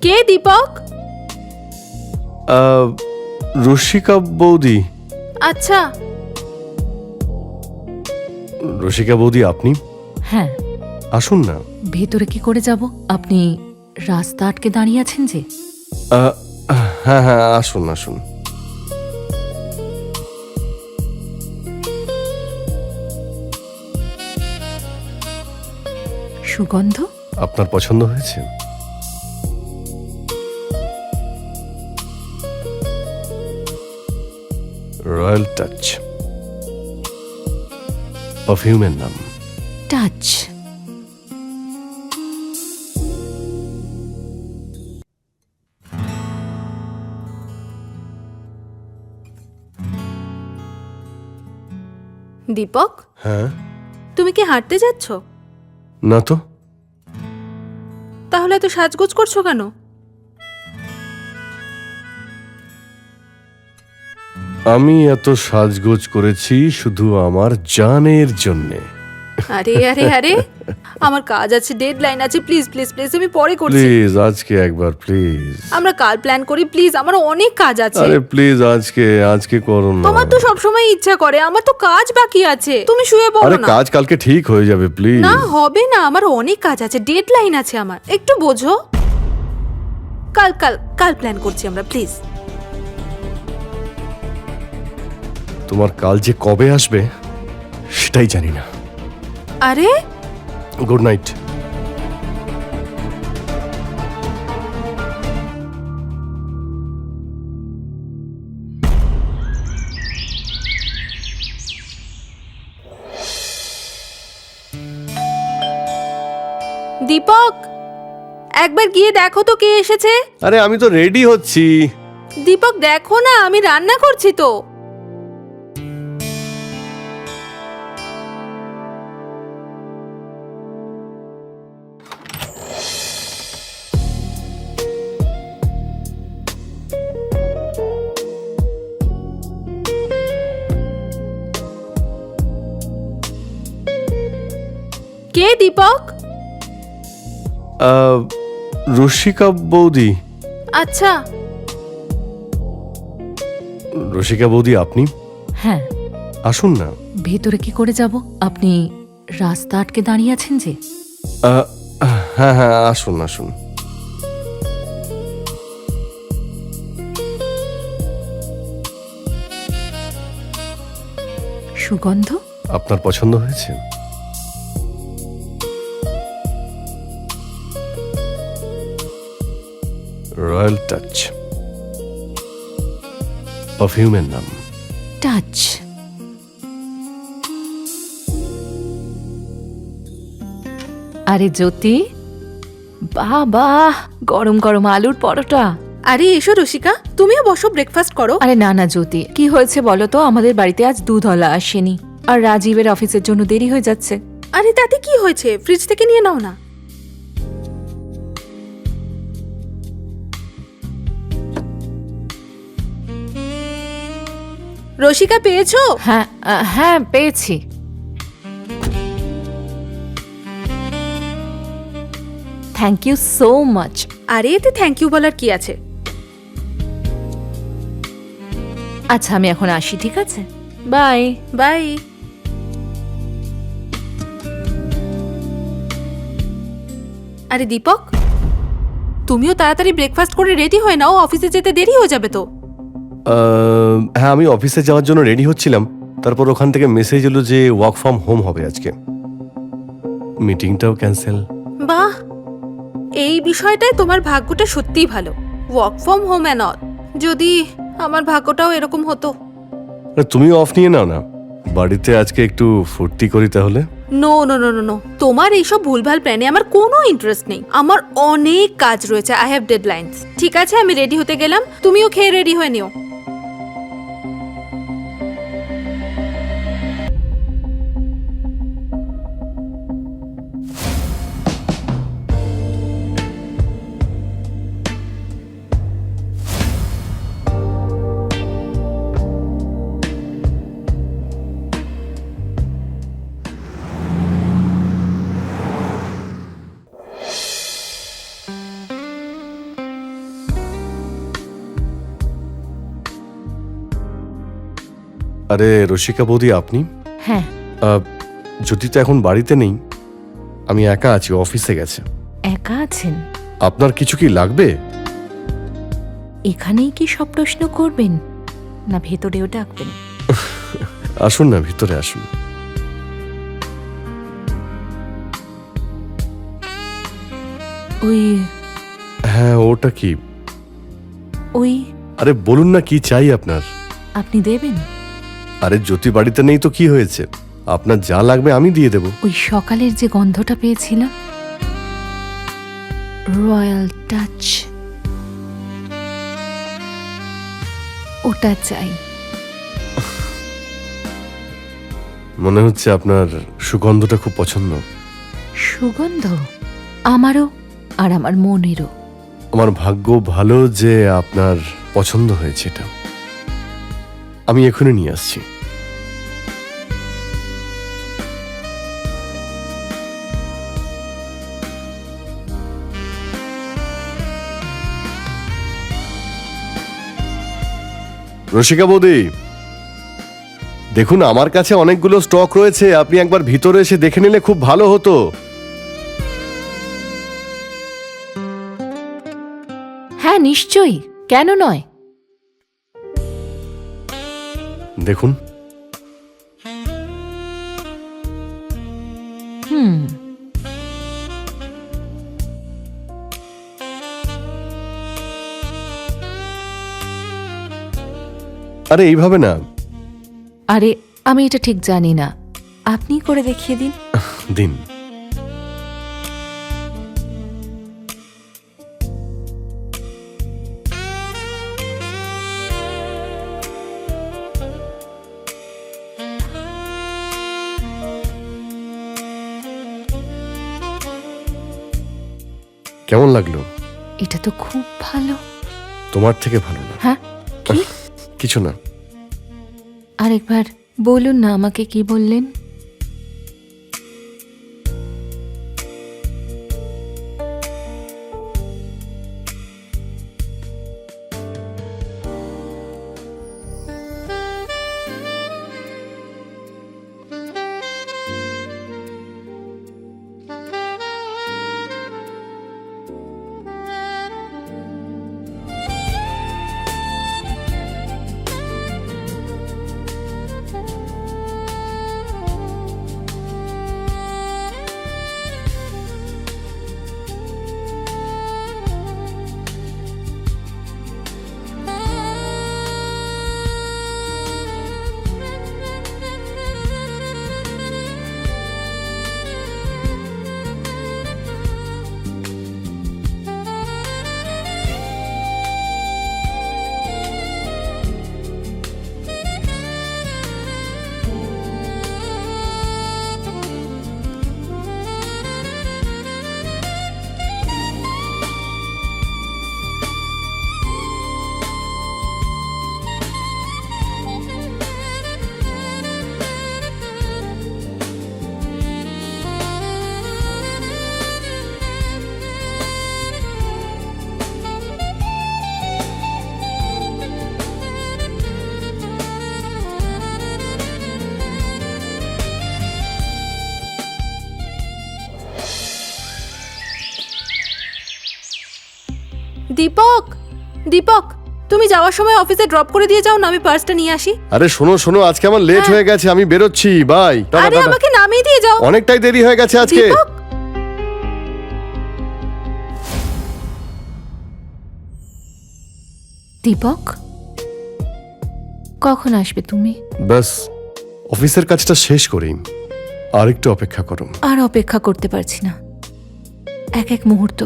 কে দীপক? রসিকা বৌদি। আচ্ছা। রসিকা বৌদি আপনি? হ্যাঁ। আসুন না। ভেতরে কি করে যাব? আপনি রাস্তা আটকে দাঁড়িয়ে আছেন যে। হ্যাঁ হ্যাঁ, আসুন আসুন। সুগন্ধ আপনার পছন্দ হয়েছে? রয়্যাল টাচ পারফিউমের নাম। টাচ। দীপক, হ্যাঁ। তুমি কি হাঁটতে যাচ্ছ? না তো। তাহলে এত সাজগোজ করছো কেন? আমি এত সাজগোজ করেছি শুধু আমার জানের জন্যে। আরে আরে আরে, আমার কাজ আছে, ডেডলাইন আছে, প্লিজ প্লিজ প্লিজ আমি পরে করছি। প্লিজ আজকে একবার প্লিজ। আমরা কাল প্ল্যান করি, প্লিজ, আমার অনেক কাজ আছে। আরে প্লিজ আজকে করো না। তোমার তো সবসময় ইচ্ছা করে, আমার তো কাজ বাকি আছে, তুমি শুয়ে আরে পড়ো না। কাজ কালকে ঠিক হয়ে যাবে প্লিজ। না হবে না, আমার অনেক কাজ আছে, ডেডলাইন আছে আমার, একটু বোঝো। কাল কাল কাল প্ল্যান করছি আমরা, প্লিজ। তোমার কাল যে কবে আসবে সেটাই জানি না। আরে গুড নাইট। দীপক, একবার গিয়ে দেখো তো কে এসেছে। আরে আমি তো রেডি হচ্ছি। দীপক দেখো না, আমি রান্না করছি তো। কে দীপক? রসিকা বৌদি। আচ্ছা। রসিকা বৌদি আপনি? হ্যাঁ। আসুন না। ভেতরে কি করে যাব? আপনি রাস্তা আটকে দাঁড়িয়ে আছেন যে। হ্যাঁ হ্যাঁ, আসুন আসুন। সুগন্ধ আপনার পছন্দ হয়েছে? রয়্যাল টাচ পারফিউমের নাম। টাচ। আরে জ্যোতি, বাবা, গরম গরম আলুর পরোটা। আরে এসো রসিকা, তুমিও বসো, ব্রেকফাস্ট করো। আরে না না জ্যোতি, কি হয়েছে বলো তো? আমাদের বাড়িতে আজ দুধওয়ালা আসেনি, আর রাজীবের অফিসের জন্য দেরি হয়ে যাচ্ছে। আরে তাতে কি হয়েছে, ফ্রিজ থেকে নিয়ে নাও না। রসিকা পেয়েছো? হ্যাঁ হ্যাঁ, পেয়েছি। Thank you so much. আরে এতে থ্যাংক ইউ বলার কি আছে? আচ্ছা আমি এখন আসি, ঠিক আছে? Bye bye. আরে দীপক, তুমিও তাড়াতাড়ি ব্রেকফাস্ট করে রেডি হয়ে নাও, অফিসে যেতে দেরি হয়ে যাবে তো। হ্যাঁ, আমি অফিসে যাওয়ার জন্য রেডি হচ্ছিলাম, তারপর ওখান থেকে মেসেজ এলো যে ওয়ার্ক ফ্রম হোম হবে আজকে। মিটিংটাও ক্যান্সেল। বাহ, এই বিষয়টায় তোমার ভাগ্যটা সত্যিই ভালো। Work from home and all. যদি আমার ভাগ্যটাও এরকম হতো। তুমিও অফ নিয়ে নাও না, বাড়িতে আজকে একটু ফুর্তি করি তাহলে। No no no no no, তোমার এইসব ভুলভাল প্ল্যানে আমার কোনো ইন্টারেস্ট নেই। আমার অনেক কাজ রয়েছে, আই হ্যাভ ডেডলাইন্স। ঠিক আছে, আমি রেডি হতে গেলাম, তুমিও খেয়ে রেডি হয়ে নিও। আরে রসিকা বৌদি, আপনি? হ্যাঁ। জ্যোতি তো এখন বাড়িতে নেই, আমি একা আছি, অফিসে গেছে। একা আছেন? আপনার কিছু কি লাগবে? এখানেই কি সব প্রশ্ন করবেন, না ভেতরেও ডাকবেন? আসুন না, ভিতরে আসুন। ওই হ্যাঁ, ওটা কি? ওই আরে বলুন না, কি চাই আপনার? আপনি দেবেন? আরে জ্যোতি বাড়িতে নেই তো কি হয়েছে, আপনার যা লাগবে আমি দিয়ে দেব। ওই সকালের যে গন্ধটা পেয়েছিলাম, রয়্যাল টাচ, ওটা চাই। মনে হচ্ছে আপনার সুগন্ধটা খুব পছন্দ। সুগন্ধ আমারও, আর আমার মনেরও। আমার ভাগ্য ভালো যে আপনার পছন্দ হয়েছে এটা। আমি এখনই নিয়ে আসছি। রসিকা বৌদি, দেখুন আমার কাছে অনেকগুলো স্টক রয়েছে, আপনি একবার ভিতরে এসে দেখে নিলে খুব ভালো হতো। হ্যাঁ নিশ্চয়ই, কেন নয়। দেখুন। হুম, আরে এইভাবে না, আরে আমি এটা ঠিক জানি না, আপনি করে দেখিয়ে দিন। দিন। কেমন লাগলো? এটা তো খুব ভালো। তোমার থেকে ভালো না। হ্যাঁ, কি? কিছু না। আরেকবার বলুন না, আমাকে কি বললেন? দীপক, দীপক, তুমি যাওয়ার সময় অফিসে ড্রপ করে দিয়ে যাও না, আমি পার্সটা নিয়ে আসি। আরে শোনো শোনো, আজকে আমার লেট হ্যাঁ। হয়ে গেছে, আমি বেরোচ্ছি, বাই। টাটা, আরে টাটা। আমাকে নামিয়ে দিয়ে যাও। অনেকটাই দেরি হয়ে গেছে আজকে। দীপক, দীপক, কখন আসবে তুমি? ব্যাস অফিসের কাজটা শেষ করি, আর একটু অপেক্ষা করো। আর অপেক্ষা করতে পারছি না। এক এক মুহূর্ত,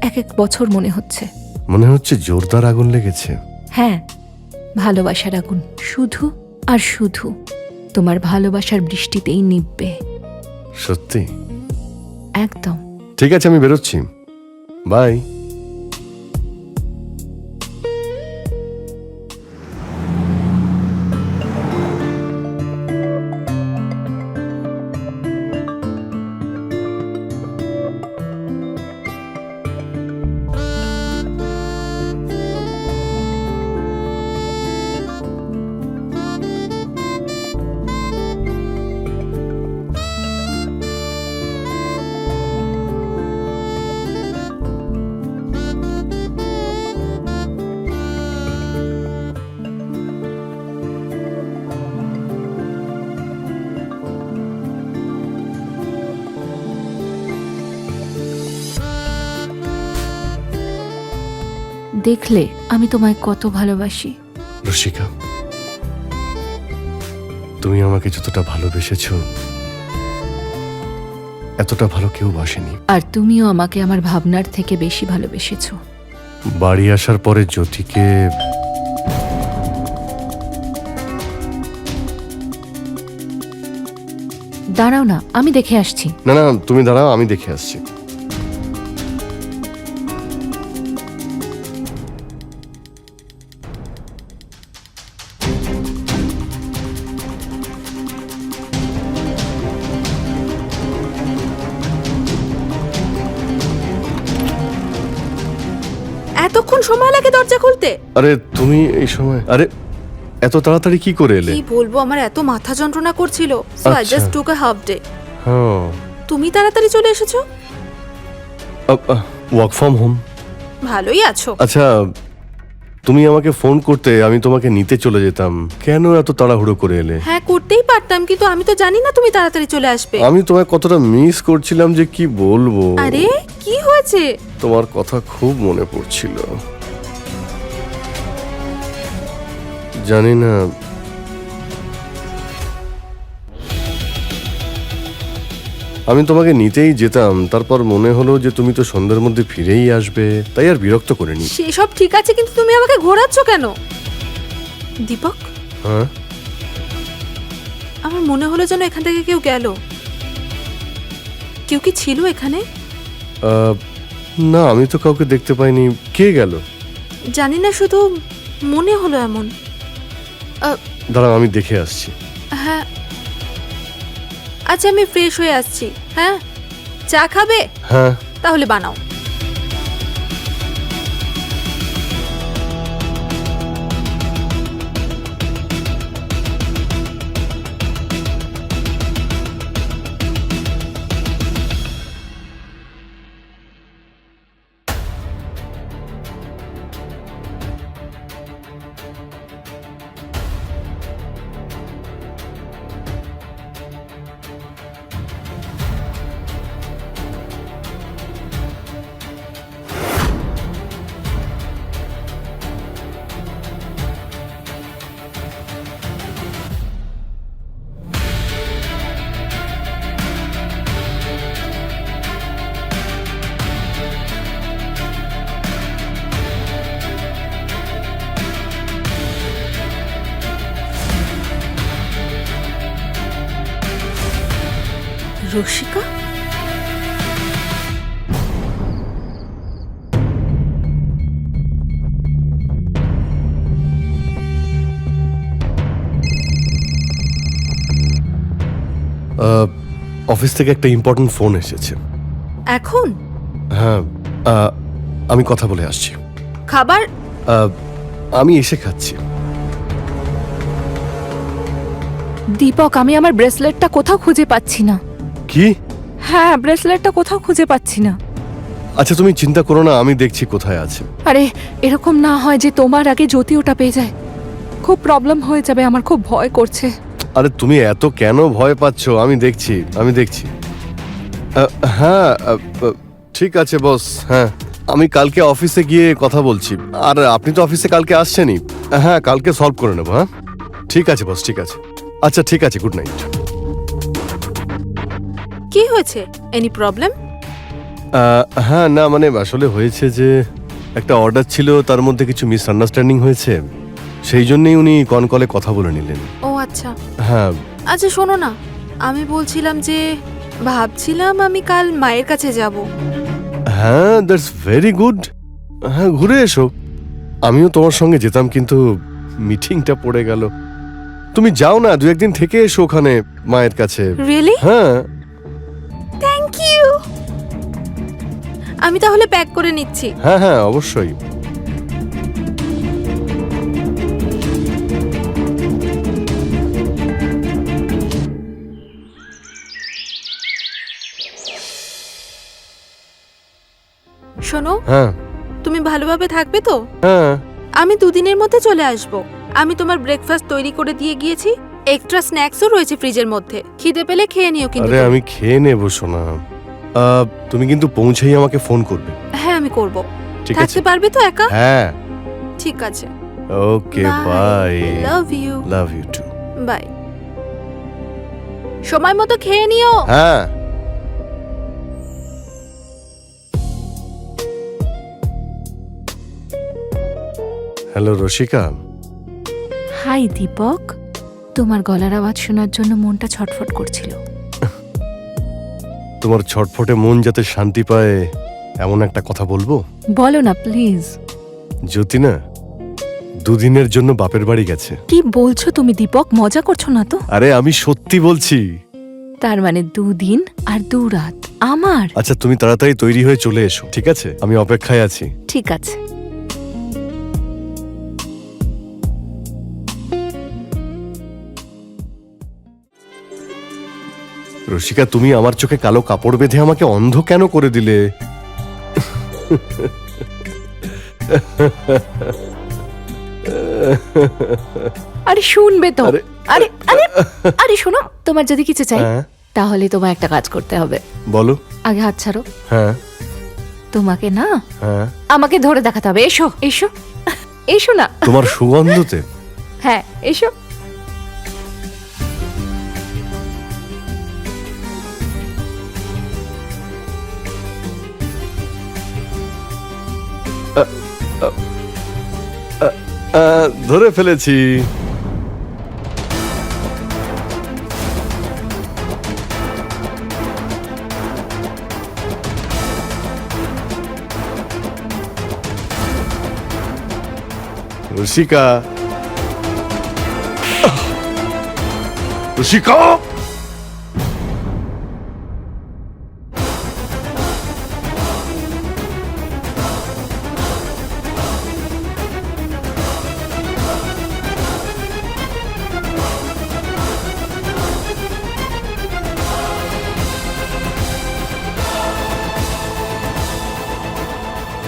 এক এক বছর মনে হচ্ছে। মনে হচ্ছে জোরদার আগুন লেগেছে। হ্যাঁ, ভালোবাসার আগুন, শুধু আর শুধু তোমার ভালোবাসার বৃষ্টিতেই নিববে। সত্যি? একদম। ঠিক আছে, আমি বেরোচ্ছি, বাই। দেখলে আমি তোমায় কত ভালোবাসি। রসিকা, তুমি আমাকে যতটা ভালোবেসেছ এতটা ভালো কেউ বাসেনি। আর তুমিও আমাকে আমার ভাবনার থেকে বেশি ভালোবেসেছো। বাড়ি আসার পরে জ্যোতিকে দাঁড়াও না, আমি দেখে আসছি। না না, তুমি দাঁড়াও, আমি দেখে আসছি। এতক্ষণ সময় লাগে দরজা খুলতে? আরে তুমি এই সময়, আরে এত তাড়াতাড়ি কি করে এলে? কি বলবো, আমার এত মাথা যন্ত্রণা করছিল, সো আই আচ্ছা। জাস্ট টুক আ হাফ ডে। হ্যাঁ, তুমি তাড়াতাড়ি চলে এসেছো, ওয়ার্ক ফ্রম হোম। ভালোই আছো। আচ্ছা, তুমি আমাকে ফোন করতে, আমি তোমাকে নিতে চলে যেতাম। কেন এত তাড়াহুড়ো করে এলে? হ্যাঁ, করতেই পারতাম, কিন্তু আমি তো জানি না তুমি তাড়াতাড়ি চলে আসবে। আমি তোমায় কতটা মিস করছিলাম যে কি বলবো। আরে কি হয়েছে? তোমার কথা খুব মনে পড়ছিল। জানি না, আমি তোমাকে নিতেই যেতাম, তারপর মনে হলো যে তুমি তো সন্ধ্যার মধ্যে ফিরেই আসবে, তাই আর বিরক্ত করিনি। সেসব ঠিক আছে, কিন্তু তুমি আমাকে ঘোরাচ্ছ কেন? দীপক, হ্যাঁ, আমার মনে হলো যেন এখান থেকে কেউ গেল। কেউ কি ছিল এখানে? না, আমি তো কাউকে দেখতে পাইনি। কে গেল জানি না, শুধু মনে হলো এমন। দাঁড়াও, আমি দেখে আসছি। হ্যাঁ, আচ্ছা, আমি ফ্রেশ হয়ে আসছি। হ্যাঁ, চা খাবে? হ্যাঁ, তাহলে বানাও। রসিকা, অফিস থেকে একটা ইম্পর্টেন্ট ফোন এসেছে। এখন হ্যাঁ, আমি কথা বলে আসছি। খাবার? আমি এসে খাচ্ছি। দীপক, আমি আমার ব্রেসলেটটা কোথাও খুঁজে পাচ্ছি না। কি? হ্যাঁ, ব্রেসলেটটা কোথাও খুঁজে পাচ্ছি না। আচ্ছা, তুমি চিন্তা করো না, আমি দেখছি কোথায় আছে। আরে এরকম না হয় যে তোমার আগে জ্যোতি ওটা পেয়ে যায়, খুব প্রবলেম হয়ে যাবে, আমার খুব ভয় করছে। আরে তুমি এত কেন ভয় পাচ্ছ? আমি দেখছি, আমি দেখছি। হ্যাঁ, ঠিক আছে বস। হ্যাঁ, আমি কালকে অফিসে গিয়ে কথা বলছি। আর আপনি তো অফিসে কালকে আসছেনই। হ্যাঁ, কালকে সলভ করে নেবো। হ্যাঁ, ঠিক আছে বস, ঠিক আছে। আচ্ছা, ঠিক আছে, গুড নাইট। কি হয়েছে? Any problem? হ্যাঁ, না মানে আসলে হয়েছে যে একটা অর্ডার ছিল, তার মধ্যে কিছু মিসআন্ডারস্ট্যান্ডিং হয়েছে, সেই জন্যই উনি কলে কথা বলে নিলেন। ও আচ্ছা। হ্যাঁ, আচ্ছা শোনো না, আমি বলছিলাম যে ভাবছিলাম আমি কাল মায়ের কাছে যাব। হ্যাঁ, দ্যাটস ভেরি গুড। হ্যাঁ, ঘুরে এসো। আমিও তোমার সঙ্গে যেতাম, কিন্তু মিটিংটা পড়ে গেল। তুমি যাও না, দু একদিন থেকে এসো ওখানে মায়ের কাছে। রিয়েলি? হ্যাঁ, থ্যাংক ইউ। আমি তাহলে প্যাক করে নিচ্ছি। হ্যাঁ, হ্যাঁ, অবশ্যই। শোনো, হ্যাঁ, তুমি ভালোভাবে থাকবে তো? হ্যাঁ, আমি দুদিনের মধ্যে চলে আসব। আমি তোমার ব্রেকফাস্ট তৈরি করে দিয়ে গিয়েছি, এক্সট্রা স্ন্যাক্সও রয়েছে ফ্রিজের মধ্যে, খিদে পেলে খেয়ে নিও। কিন্তু আরে আমি খেয়ে নেবো সোনা। তুমি কিন্তু পৌঁছেই আমাকে ফোন করবে। হ্যাঁ, আমি করব। ঠিক আছে থাকতে পারবে তো একা? হ্যাঁ ঠিক আছে, okay bye love you. Love you too bye. সময় মতো খেয়ে নিও। হ্যাঁ হ্যালো রসিকা হাই দীপক, তোমার গলার আওয়াজ শোনার জন্য মনটা ছটফট করছিল। তোমার ছটফটে মন যাতে শান্তি পায় এমন একটা কথা বলবো। বলো না প্লিজ। জ্যোতি না দুদিনের জন্য বাপের বাড়ি গেছে। কি বলছো তুমি দীপক? মজা করছো না তো? আরে আমি সত্যি বলছি। তার মানে 2 দিন আর 2 রাত আমার। আচ্ছা তুমি তাড়াতাড়ি তৈরি হয়ে চলে এসো, ঠিক আছে? আমি অপেক্ষায় আছি। ঠিক আছে। রসিকা তুমি আমার চোখে কালো কাপড় বেঁধে আমাকে অন্ধ কেন করে দিলে? আরে শুনবে তো। আরে- আরে আরে আরে শোনো, তোমার যদি কিছু চাই হ্যাঁ তাহলে তোমার একটা কাজ করতে হবে। বলো। আগে হাত ছাড়ো। হ্যাঁ তোমাকে না হ্যাঁ আমাকে ধরে দেখাতে হবে। এসো এসো এসো না। তোমার সুগন্ধতে হ্যাঁ এসো। ধরে ফেলেছি। রসিকা রসিকা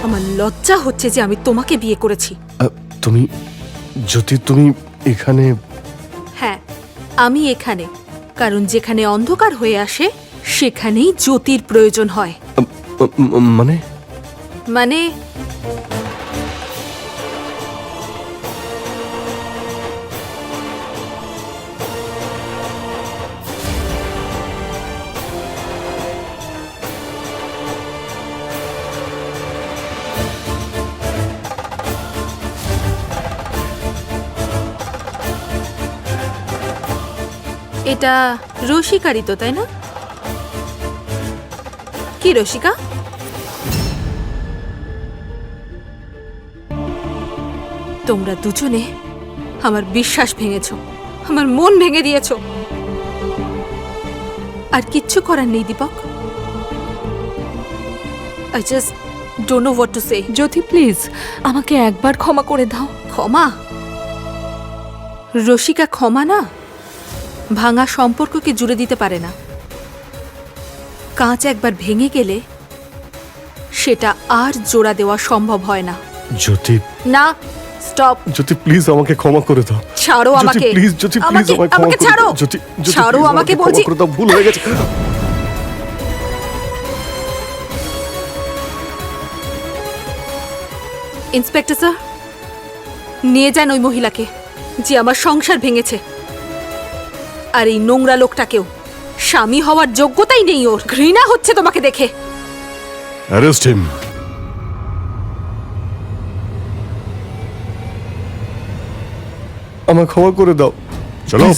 আমার লজ্জা হচ্ছে যে আমি তোমাকে বিয়ে করেছি। তুমি জ্যোতি তুমি এখানে? হ্যাঁ, আমি এখানে কারণ যেখানে অন্ধকার হয়ে আসে সেখানেই জ্যোতির প্রয়োজন হয়। মানে মানে এটা রসিকারই তো, তাই না? কি রসিকা? তোমরা দুজনে আমার বিশ্বাস ভেঙেছো, আমার মন ভেঙে দিয়েছো। আর কিচ্ছু করার নেই Deepak. I just don't know what to say. Jyoti please আমাকে একবার ক্ষমা করে দাও। ক্ষমা? রসিকা ক্ষমা না, ভাঙা সম্পর্ককে জুড়ে দিতে পারে না। কাঁচ একবার ভেঙে গেলে সেটা আর জোড়া দেওয়া সম্ভব হয় না। জ্যোতি না, স্টপ। জ্যোতি প্লিজ আমাকে ক্ষমা করে দাও। ছাড়ো জ্যোতি আমাকে। প্লিজ, জ্যোতি প্লিজ আমাকে- আমাকে ক্ষমা আমাকে করে ছাড়ো। দাও। জ্যোতি জ্যোতি, ছাড়ো please আমাকে ক্ষমা বলছি। করে দাও, ভুল হয়ে গেছে। ইন্সপেক্টর স্যার, নিয়ে যান ওই মহিলাকে যে আমার সংসার ভেঙেছে। আর এই নোংরা লোকটাকেও। স্বামী হওয়ার যোগ্যতাই নেই ওর। ঘৃণা হচ্ছে তোমাকে দেখে। Arrest him. আমাকে ক্ষমা করে দাও। চলো।